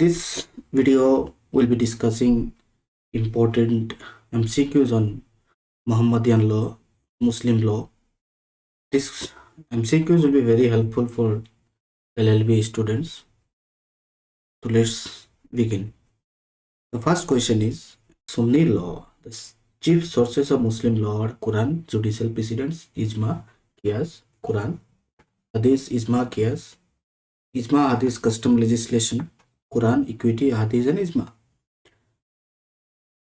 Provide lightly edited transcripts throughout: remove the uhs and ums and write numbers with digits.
this video, we'll be discussing important MCQs on Muhammadian law, Muslim law. This MCQs will be very helpful for LLB students. So let's begin. The first question is Sunni law. The chief sources of Muslim law are Quran, judicial precedents, Ijma, Qiyas, Quran, Hadith, Ijma, Qiyas, Ijma, Hadith, custom legislation, Quran, equity, Hadith, and Ijma.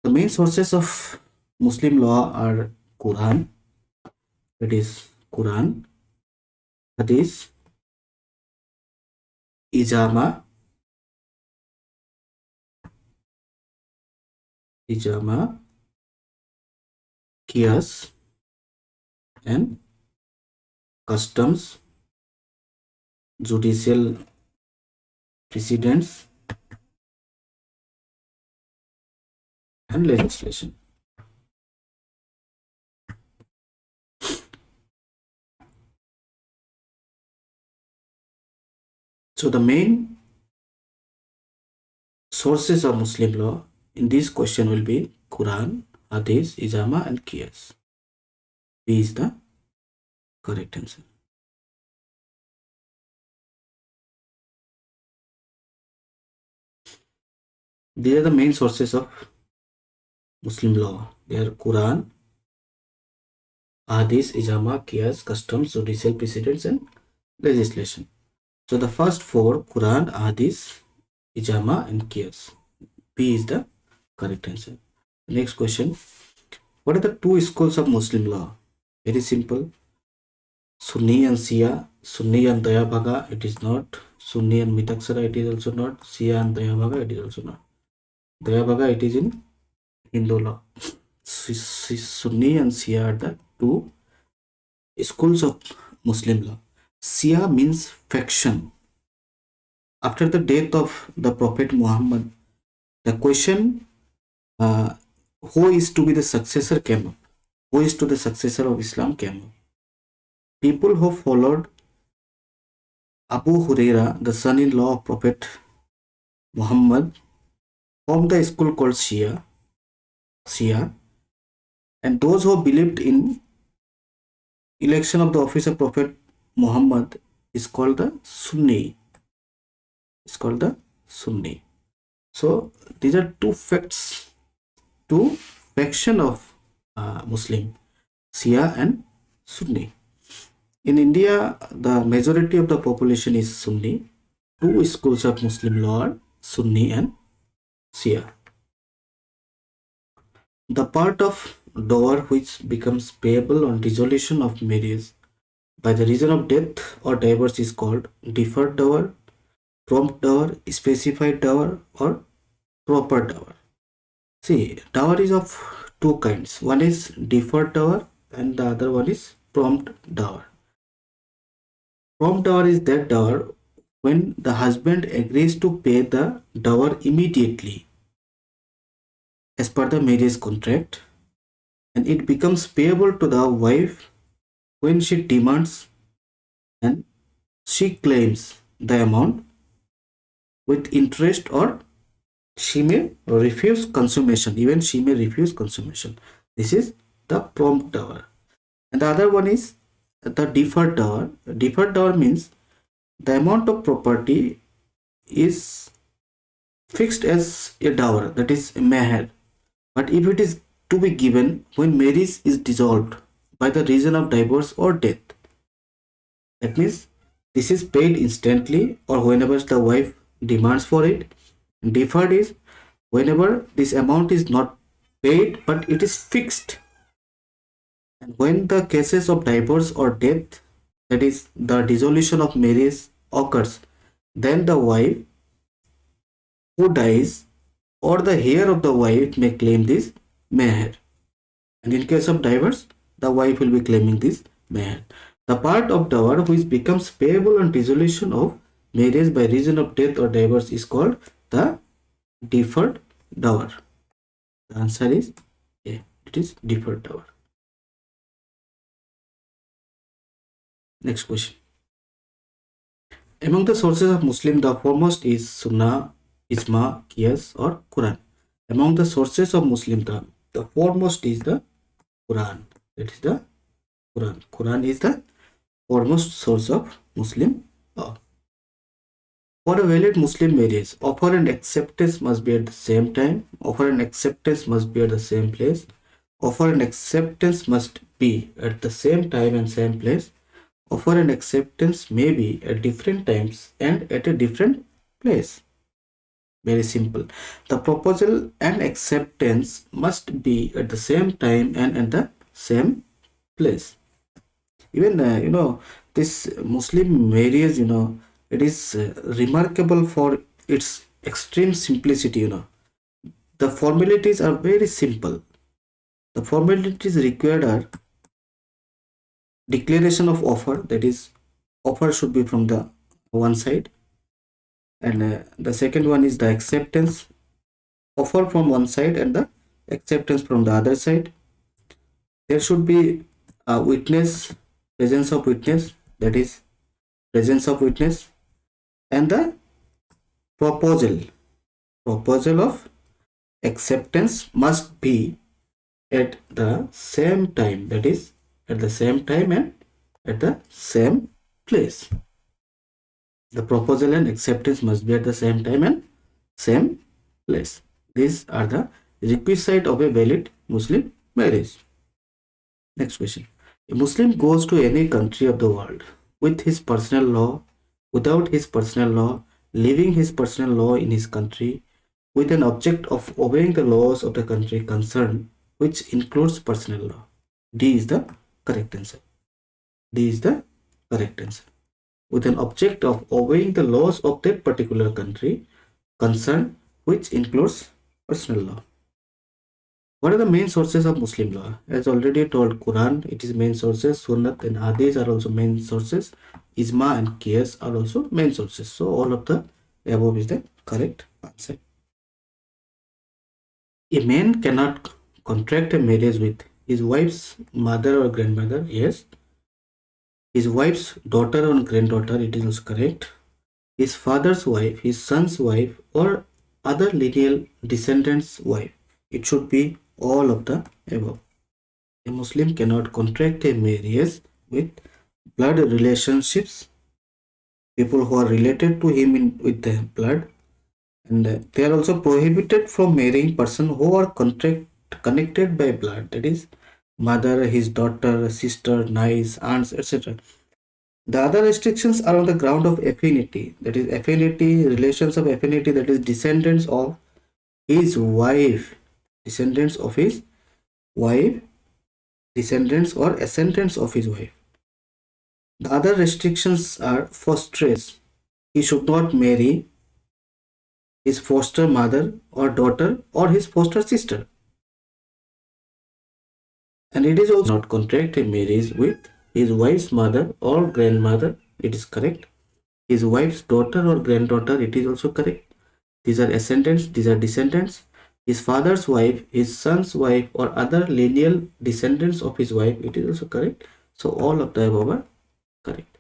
The main sources of Muslim law are Quran, that is Quran, Hadith, Ijma, Qiyas, and customs, judicial precedents, and legislation. So the main sources of Muslim law in this question will be Quran, Hadith, Ijma, and Qiyas. B is the correct answer. These are the main sources of Muslim law. They are Quran, Hadith, Ijma, Qiyas, customs, judicial precedents, and legislation. So the first four, Quran, Hadith, Ijma, and Qiyas. B is the correct answer. Next question. What are the two schools of Muslim law? Very simple. Sunni and Shia. Sunni and Dayabhaga, it is not. Sunni and Mitaksara, it is also not. Shia and Dayabhaga, it is also not. Dayabhaga, it is in Hindu law. Sunni and Shia are the two schools of Muslim law. Shia means faction. After the death of the Prophet Muhammad, the question who is to be the successor came up. Who is to the successor of Islam came up. People who followed Abu Huraira, the son-in-law of Prophet Muhammad, formed the school called Shia, and those who believed in election of the office of Prophet Muhammad is called the Sunni. It's called the Sunni. So these are two faction of Muslim, Shia and Sunni. In India, the majority of the population is Sunni. Two schools of Muslim law are Sunni and Shia. The part of dower which becomes payable on dissolution of marriage by the reason of death or divorce is called deferred dower, prompt dower, specified dower, or proper dower. See, dower is of two kinds. One is deferred dower and the other one is prompt dower. Prompt dower is that dower when the husband agrees to pay the dower immediately as per the marriage contract, and it becomes payable to the wife when she demands and she claims the amount with interest, or she may refuse consummation. Even she may refuse consummation. This is the prompt dower. And the other one is the deferred dower. Deferred dower means the amount of property is fixed as a dower, that is meher. But if it is to be given when marriage is dissolved by the reason of divorce or death, that means this is paid instantly or whenever the wife demands for it. Deferred is whenever this amount is not paid but it is fixed. And when the cases of divorce or death, that is the dissolution of marriage, occurs, then the wife who dies or the heir of the wife may claim this meher. And in case of divorce, the wife will be claiming this meher. The part of dower which becomes payable on dissolution of marriage by reason of death or divorce is called the deferred dower. The answer is A. It is deferred dower. Next question. Among the sources of Muslim, the foremost is Sunnah, Ijma, Qiyas, or Quran. Among the sources of Muslim law, the foremost is the Quran. That is the Quran. Quran is the foremost source of Muslim law. For a valid Muslim marriage, offer and acceptance must be at the same time. Offer and acceptance must be at the same place. Offer and acceptance must be at the same time and same place. Offer and acceptance may be at different times and at a different place. Very simple. The proposal and acceptance must be at the same time and at the same place. Even this Muslim marriage, it is remarkable for its extreme simplicity. The formalities are very simple. The formalities required are declaration of offer, that is, offer should be from the one side, and the second one is the acceptance, offer from one side and the acceptance from the other side. There should be a witness, presence of witness, that is, presence of witness, and the proposal of acceptance must be at the same time, that is, at the same time and at the same place. The proposal and acceptance must be at the same time and same place. These are the requisite of a valid Muslim marriage. Next question. A Muslim goes to any country of the world with his personal law, without his personal law, leaving his personal law in his country, with an object of obeying the laws of the country concerned, which includes personal law. D is the correct answer. D is the correct answer. With an object of obeying the laws of that particular country concerned, which includes personal law. What are the main sources of Muslim law? As already told, Quran, it is main sources. Sunnat and Hadith are also main sources. Ijma and Qiyas are also main sources. So all of the above is the correct answer. A man cannot contract a marriage with his wife's mother or grandmother. Yes. His wife's daughter or granddaughter, it is also correct. His father's wife, his son's wife, or other lineal descendant's wife. It should be all of the above. A Muslim cannot contract a marriage with blood relationships, people who are related to him with the blood, and they are also prohibited from marrying person who are connected by blood, that is, mother, his daughter, sister, niece, aunts, etc. The other restrictions are on the ground of affinity, that is, affinity, relations of affinity, that is, descendants of his wife, descendants of his wife, descendants or ascendants of his wife. The other restrictions are for stress. He should not marry his foster mother or daughter or his foster sister. And it is also not contract a marriage with his wife's mother or grandmother. It is correct. His wife's daughter or granddaughter. It is also correct. These are ascendants. These are descendants. His father's wife, his son's wife, or other lineal descendants of his wife. It is also correct. So all of the above are correct.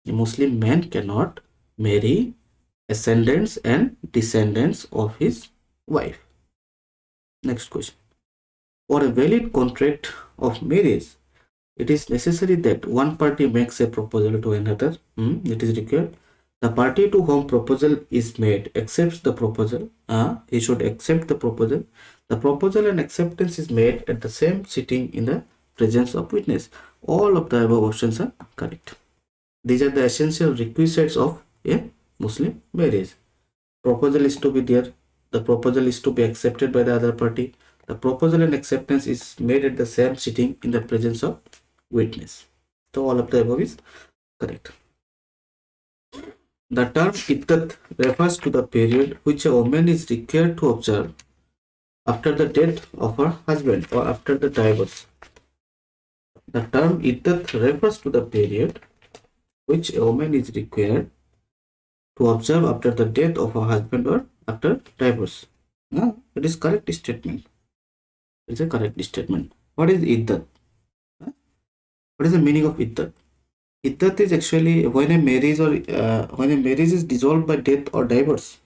A Muslim man cannot marry ascendants and descendants of his wife. Next question. For a valid contract of marriage, it is necessary that one party makes a proposal to another. It is required. The party to whom proposal is made accepts the proposal. He should accept the proposal. The proposal and acceptance is made at the same sitting in the presence of witness. All of the above options are correct. These are the essential requisites of a Muslim marriage. Proposal is to be there. The proposal is to be accepted by the other party. The proposal and acceptance is made at the same sitting in the presence of witness. So all of the above is correct. The term iddat refers to the period which a woman is required to observe after the death of her husband or after the divorce. The term iddat refers to the period which a woman is required to observe after the death of her husband or after divorce. It is correct statement. It's a correct statement. What is iddat? What is the meaning of iddat? Iddat is actually when a marriage is dissolved by death or divorce.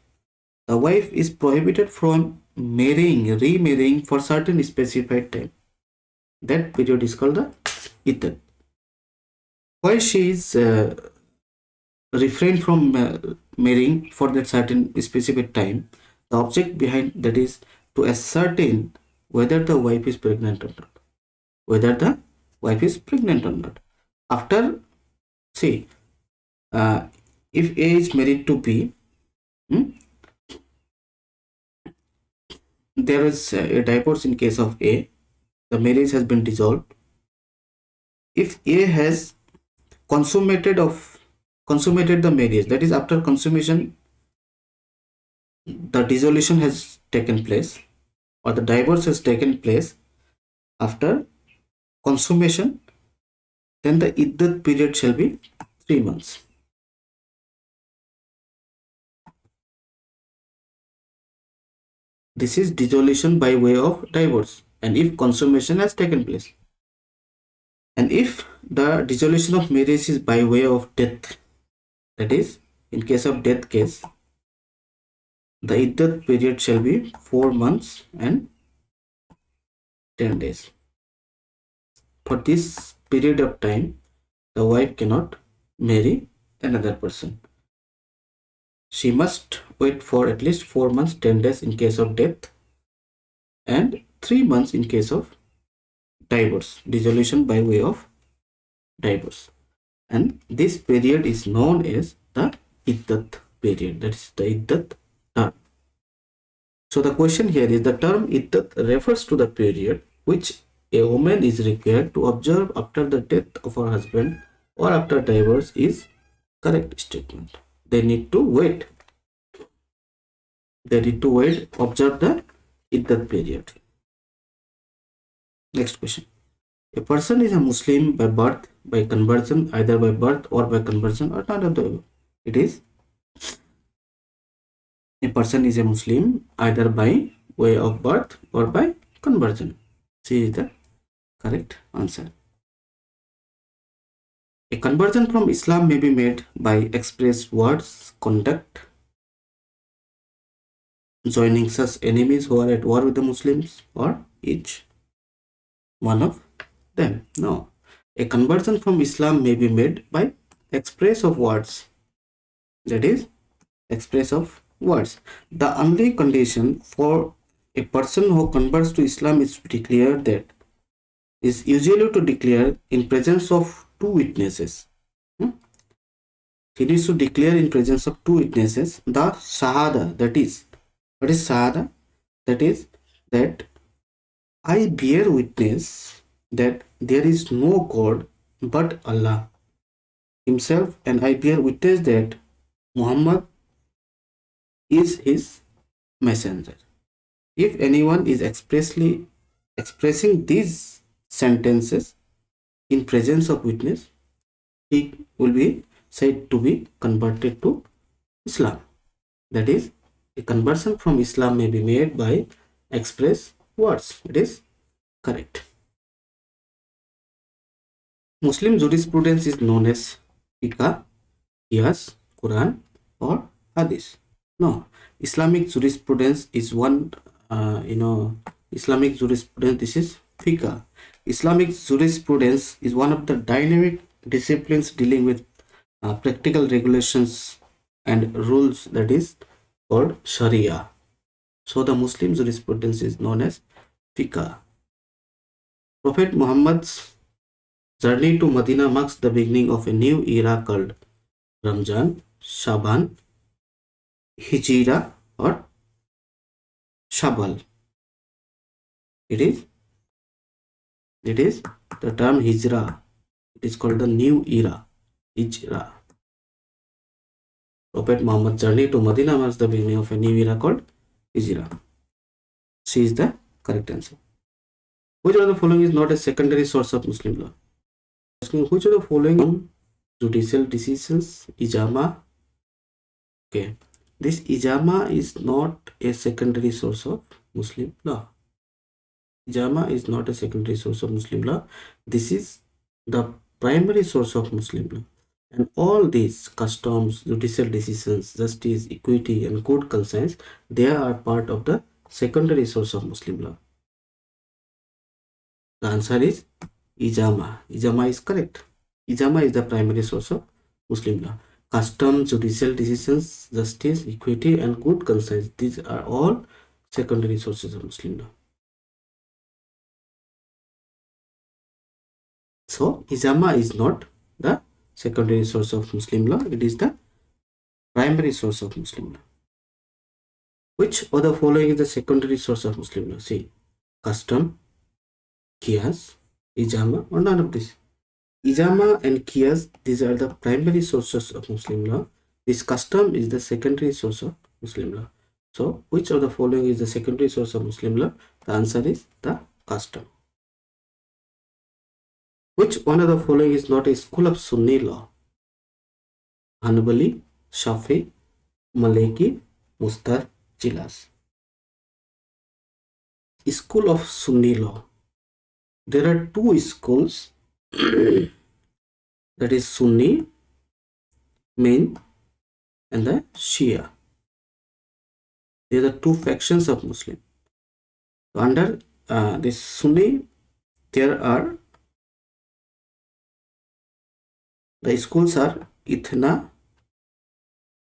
The wife is prohibited from remarrying for certain specified time. That period is called the iddat. Why she is refrained from marrying for that certain specific time? The object behind that is to ascertain whether the wife is pregnant or not. Whether the wife is pregnant or not. After, see, uh, if A is married to B, hmm, there is a divorce in case of A. The marriage has been dissolved. If A has consummated the marriage, that is after consummation, the dissolution has taken place or the divorce has taken place after consummation, then the iddat period shall be 3 months. This is dissolution by way of divorce, and if consummation has taken place. And if the dissolution of marriage is by way of death, that is in case of death case, the iddat period shall be 4 months and 10 days. For this period of time, the wife cannot marry another person. She must wait for at least 4 months 10 days in case of death and 3 months in case of divorce, dissolution by way of divorce. And this period is known as the iddat period, that is the iddat term. So the question here is, the term iddat refers to the period which a woman is required to observe after the death of her husband or after divorce is correct statement. They need to wait. Observe the iddat period. Next question. A person is a Muslim by birth, by conversion, either by birth or by conversion, or none of the above. It is, a person is a Muslim either by way of birth or by conversion. C is the correct answer. A conversion from Islam may be made by express words, conduct, joining such enemies who are at war with the Muslims, or each one of them. No. A conversion from Islam may be made by express of words. That is, express of words. The only condition for a person who converts to Islam is to declare that, is usually to declare in presence of two witnesses. He needs to declare in presence of two witnesses the Shahada, that is, what is Shahada? That is, that I bear witness that there is no God but Allah Himself, and I bear witness that Muhammad is His messenger. If anyone is expressly expressing these sentences in presence of witness, he will be said to be converted to Islam. That is, a conversion from Islam may be made by express words. It is correct. Muslim jurisprudence is known as Fiqh, Qiyas, Quran, or Hadith. No, Islamic jurisprudence is one, Islamic jurisprudence, this is Fiqh. Islamic jurisprudence is one of the dynamic disciplines dealing with practical regulations and rules, that is called Sharia. So the Muslim jurisprudence is known as Fiqh. Prophet Muhammad's journey to Medina marks the beginning of a new era called Ramzan, Shaban, Hijra, or Shabal. It is the term Hijra. It is called the new era, Hijra. Prophet Muhammad's journey to Medina marks the beginning of a new era called Hijra. C is the correct answer. Which of the following is not a secondary source of Muslim law? Asking which of the following judicial decisions, ijama. Okay, this ijama is not a secondary source of Muslim law. Ijama is not a secondary source of Muslim law. This is the primary source of Muslim law. And all these customs, judicial decisions, justice, equity, and good conscience, they are part of the secondary source of Muslim law. The answer is Ijama. Ijama is correct. Ijama is the primary source of Muslim law. Customs, judicial decisions, justice, equity, and good conscience, these are all secondary sources of Muslim law. So, Ijama is not the secondary source of Muslim law, it is the primary source of Muslim law. Which of the following is the secondary source of Muslim law? See, custom, Qiyas, Ijama, or none of this. Ijama and Qiyas, these are the primary sources of Muslim law. This custom is the secondary source of Muslim law. So, which of the following is the secondary source of Muslim law? The answer is the custom. Which one of the following is not a school of Sunni law? Hanbali, Shafi, Maliki, Mustajilas. School of Sunni law. There are two schools, that is Sunni main and the Shia. They are the two factions of Muslim. Under this Sunni, there are the schools are Ithna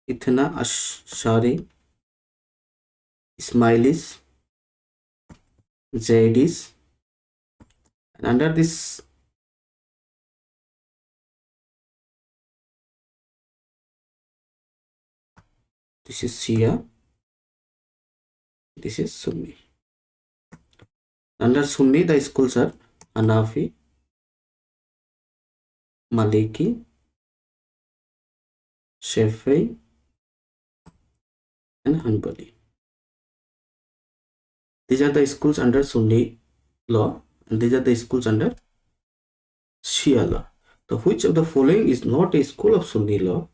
Ashari, Ismailis, Zaydis, and under this is Shia, this is Sunni. Under Sunni, the schools are Hanafi, Maliki, Shafi'i, and Hanbali. These are the schools under Sunni law, and these are the schools under Shia law. So, which of the following is not a school of Sunni law?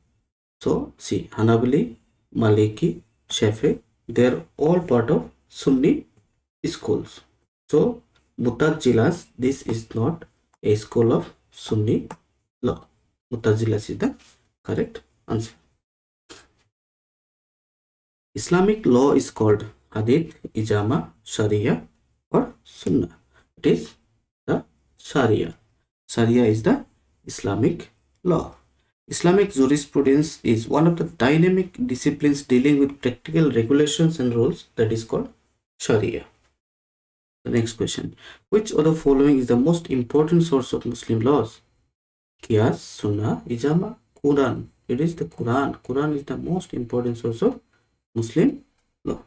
So, see, Hanbali, Maliki, Shafi'i, they are all part of Sunni schools. So, Mutazilas, this is not a school of Sunni law. Mutazilas is the correct answer. Islamic law is called Hadith, Ijama, Sharia, or Sunnah. It is the Sharia. Sharia is the Islamic law. Islamic jurisprudence is one of the dynamic disciplines dealing with practical regulations and rules, that is called Sharia. The next question. Which of the following is the most important source of Muslim laws? Qiyas, Sunnah, Ijama, Quran. It is the Quran. Quran is the most important source of Muslim law.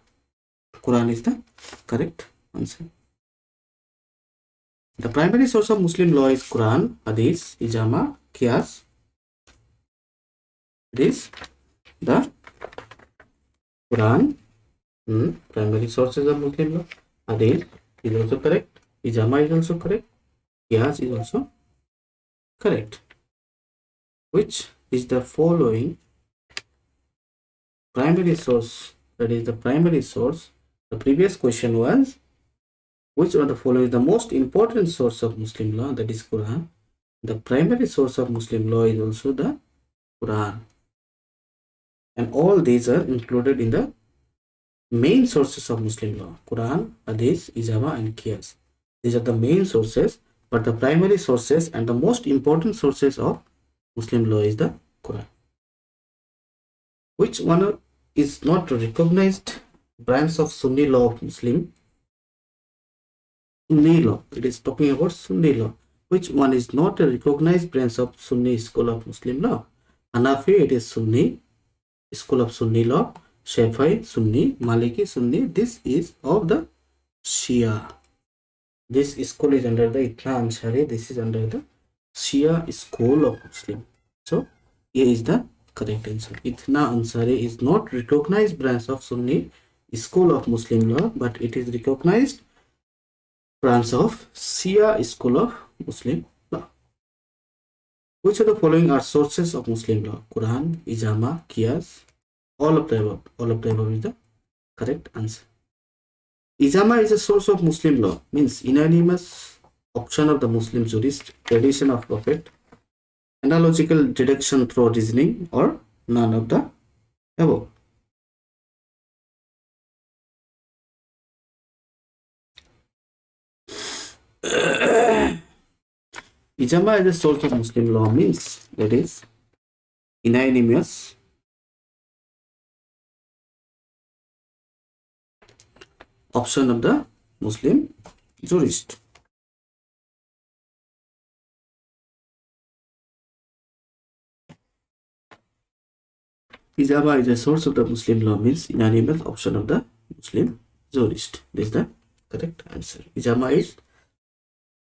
Quran is the correct answer. The primary source of Muslim law is Quran, Hadith, Ijama, Qiyas. It is the Quran, primary sources of Muslim law. Hadith is also correct. Ijama is also correct. Qiyas is also correct. Which is the following primary source? That is the primary source. The previous question was, which of the following is the most important source of Muslim law? That is Quran. The primary source of Muslim law is also the Quran. And all these are included in the main sources of Muslim law. Quran, Hadith, Ijama, and Qiyas. These are the main sources, but the primary sources and the most important sources of Muslim law is the Quran. Which one is not recognized branch of Sunni law of Muslim? Sunni law. It is talking about Sunni law. Which one is not a recognized branch of Sunni school of Muslim law? Hanafi, it is Sunni school of Sunni law. Shafi'i, Sunni. Maliki, Sunni. This is of the Shia. This school is under the Ithna Ansari. This is under the Shia school of Muslim. So, here is the correct answer. Ithna Ansari is not recognized branch of Sunni school of Muslim law, but it is recognized branch of Shia school of Muslim law. Which of the following are sources of Muslim law? Quran, Ijama, Qiyas, all of the above. All of the above is the correct answer. Ijama is a source of Muslim law, means unanimous option of the Muslim jurist, tradition of Prophet, analogical deduction through reasoning, or none of the above. Ijma as a source of Muslim law means that is unanimous option of the Muslim jurist. Ijma is a source of the Muslim law means unanimous option of the Muslim jurist. This is the correct answer. Ijma is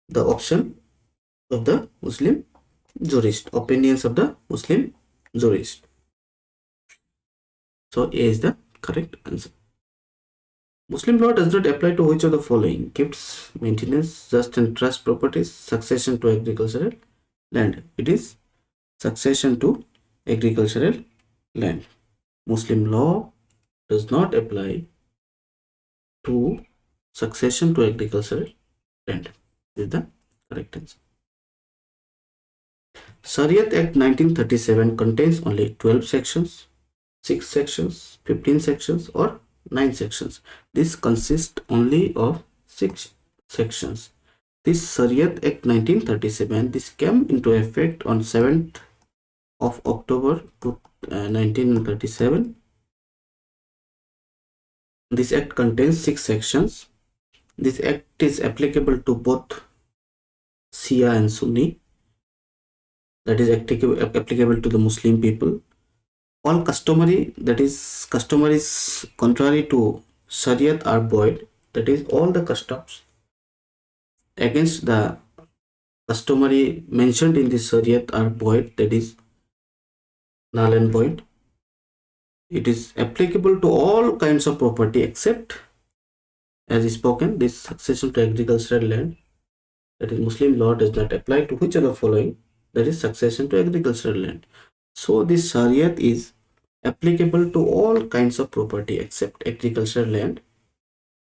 the option of the Muslim jurist, opinions of the Muslim jurist. So A is the correct answer. Muslim law does not apply to which of the following: gifts, maintenance, just and trust properties, succession to agricultural land. It is succession to agricultural land. Muslim law does not apply to succession to agricultural land. This is the correct answer. Shariat Act 1937 contains only 12 sections, 6 sections, 15 sections, or 9 sections. This consists only of 6 sections. This Shariat Act 1937, this came into effect on 7th of October 1937. This act contains 6 sections. This act is applicable to both Shia and Sunni. That is applicable to the Muslim people. All customary, that is customaries contrary to Shariat, are void. That is, all the customs against the customary mentioned in the Shariat are void. That is null and void. It is applicable to all kinds of property except, as is spoken, this succession to agricultural land. That is, Muslim law does not apply to which of the following, that is succession to agricultural land. So this Shariat is applicable to all kinds of property except agricultural land.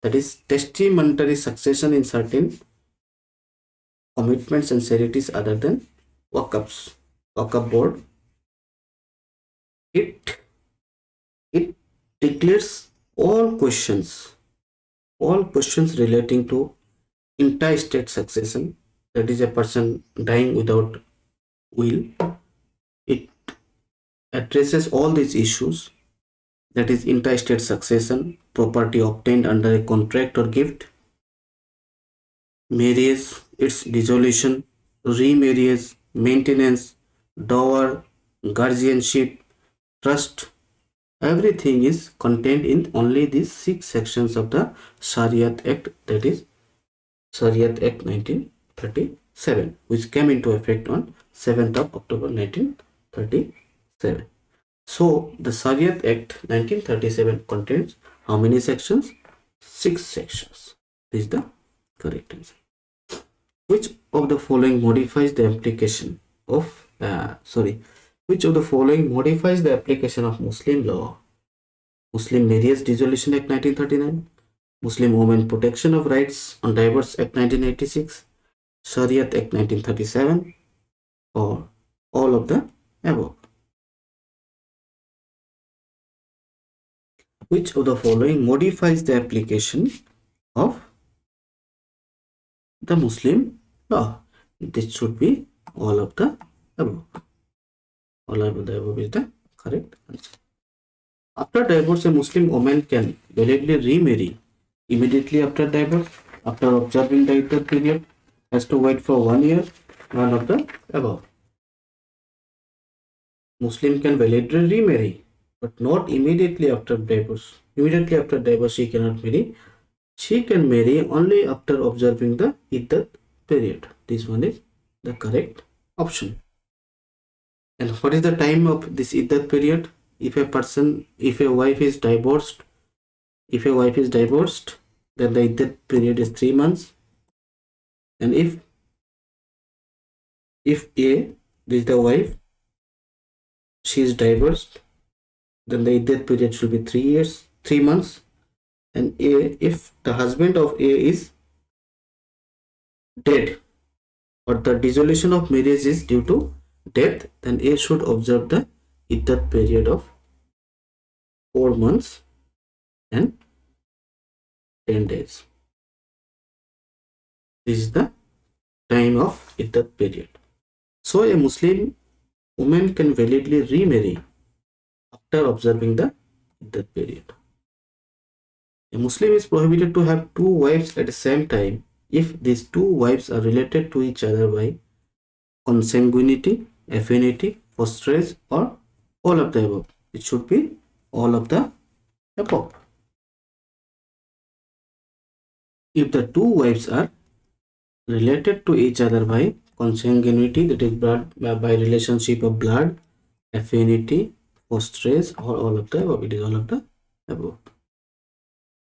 That is testamentary succession in certain commitments and charities other than Waqf board. It declares all questions relating to intestate succession, that is a person dying without will. It addresses all these issues, that is intestate succession, property obtained under a contract or gift, marriage, its dissolution, remarriage, maintenance, dower, guardianship, trust. Everything is contained in only these 6 sections of the Shariat Act, that is Shariat Act 1937, which came into effect on 7th of October 1937. So the Shariat Act 1937 contains how many sections? 6 sections. This is the correct answer. Which of the following modifies the application of which of the following modifies the application of Muslim law? Muslim Marriage Dissolution Act 1939, Muslim Women Protection of Rights on Divorce Act 1986, Shariat Act 1937, or all of the above. Which of the following modifies the application of the Muslim law? This should be all of the above. All of the above is the correct answer. After divorce, a Muslim woman can validly remarry immediately after divorce. After observing the iddah period, has to wait for 1 year. None of the above. Muslim can validly remarry, but not immediately after divorce. Immediately after divorce, she cannot marry. She can marry only after observing the iddah period. This one is the correct option. And what is the time of this iddah period? If a wife is divorced, then the iddah period is 3 months. And if A, this is the wife, she is divorced, then the iddah period should be 3 months. And if the husband of A is dead, or the dissolution of marriage is due to death, then A should observe the iddat period of 4 months and 10 days. This is the time of iddat period. So a Muslim woman can validly remarry after observing the iddat period. A Muslim is prohibited to have two wives at the same time if these two wives are related to each other by consanguinity, affinity, fosterage, or all of the above. It should be all of the above. If the two wives are related to each other by consanguinity, that is blood, by relationship of blood, affinity, fosterage, or all of the above, it is all of the above.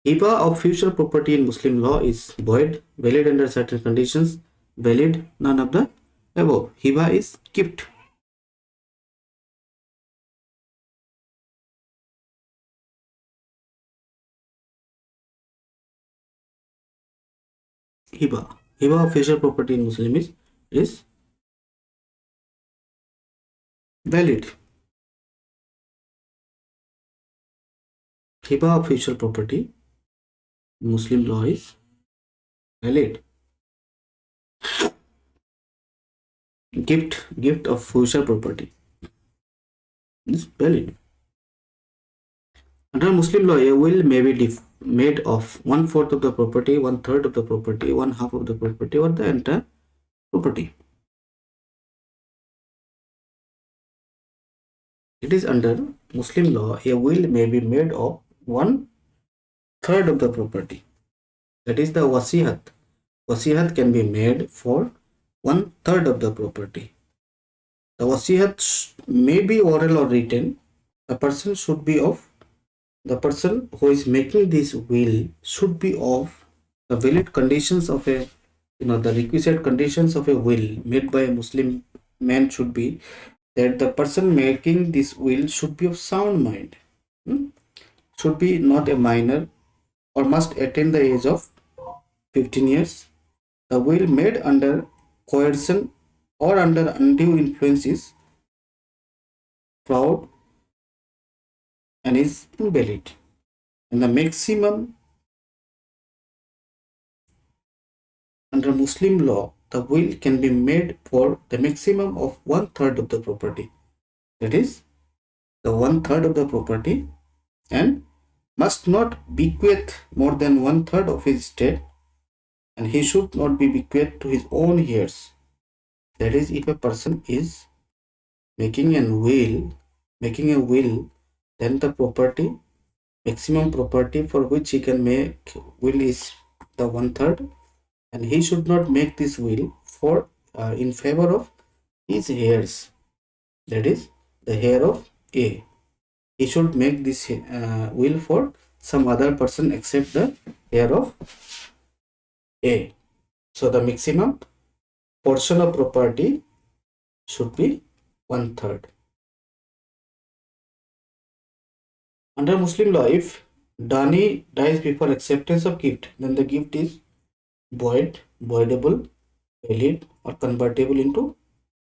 Hiba of future property in Muslim law is void, valid under certain conditions, valid none of the above. Hiba is gift. Hiba of future property in Muslim is valid. Hiba of future property in Muslim law is valid. Gift of future property is valid. Under Muslim law, a will may be made of 1/4 of the property, 1/3 of the property, 1/2 of the property, or the entire property. It is under Muslim law, a will may be made of 1/3 of the property. That is the wasihat. Wasihat can be made for 1/3 of the property. The wasihat may be oral or written. The person who is making this will should be of the valid conditions of a, the requisite conditions of a will made by a Muslim man should be that the person making this will should be of sound mind, should be not a minor, or must attain the age of 15 years. The will made under coercion or under undue influence is fraud and is invalid. And the maximum under Muslim law, the will can be made for the maximum of 1/3 of the property. That is the 1/3 of the property, and must not bequeath more than 1/3 of his estate, and he should not be bequeathed to his own heirs. That is, if a person is making a will, then the property, maximum property for which he can make will is the 1/3, and he should not make this will for in favor of his heirs. That is the heir of A. He should make this will for some other person except the heir of A. So the maximum portion of property should be 1/3. Under Muslim law, if Dani dies before acceptance of gift, then the gift is void, voidable, valid, or convertible into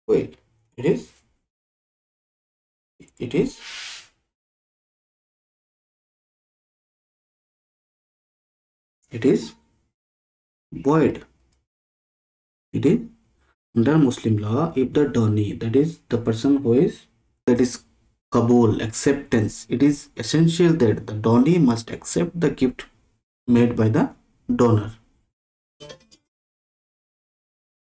will. It is void. It is under Muslim law, if the Dani, that is the person who is, that is Kabul, acceptance, it is essential that the Dani must accept the gift made by the donor.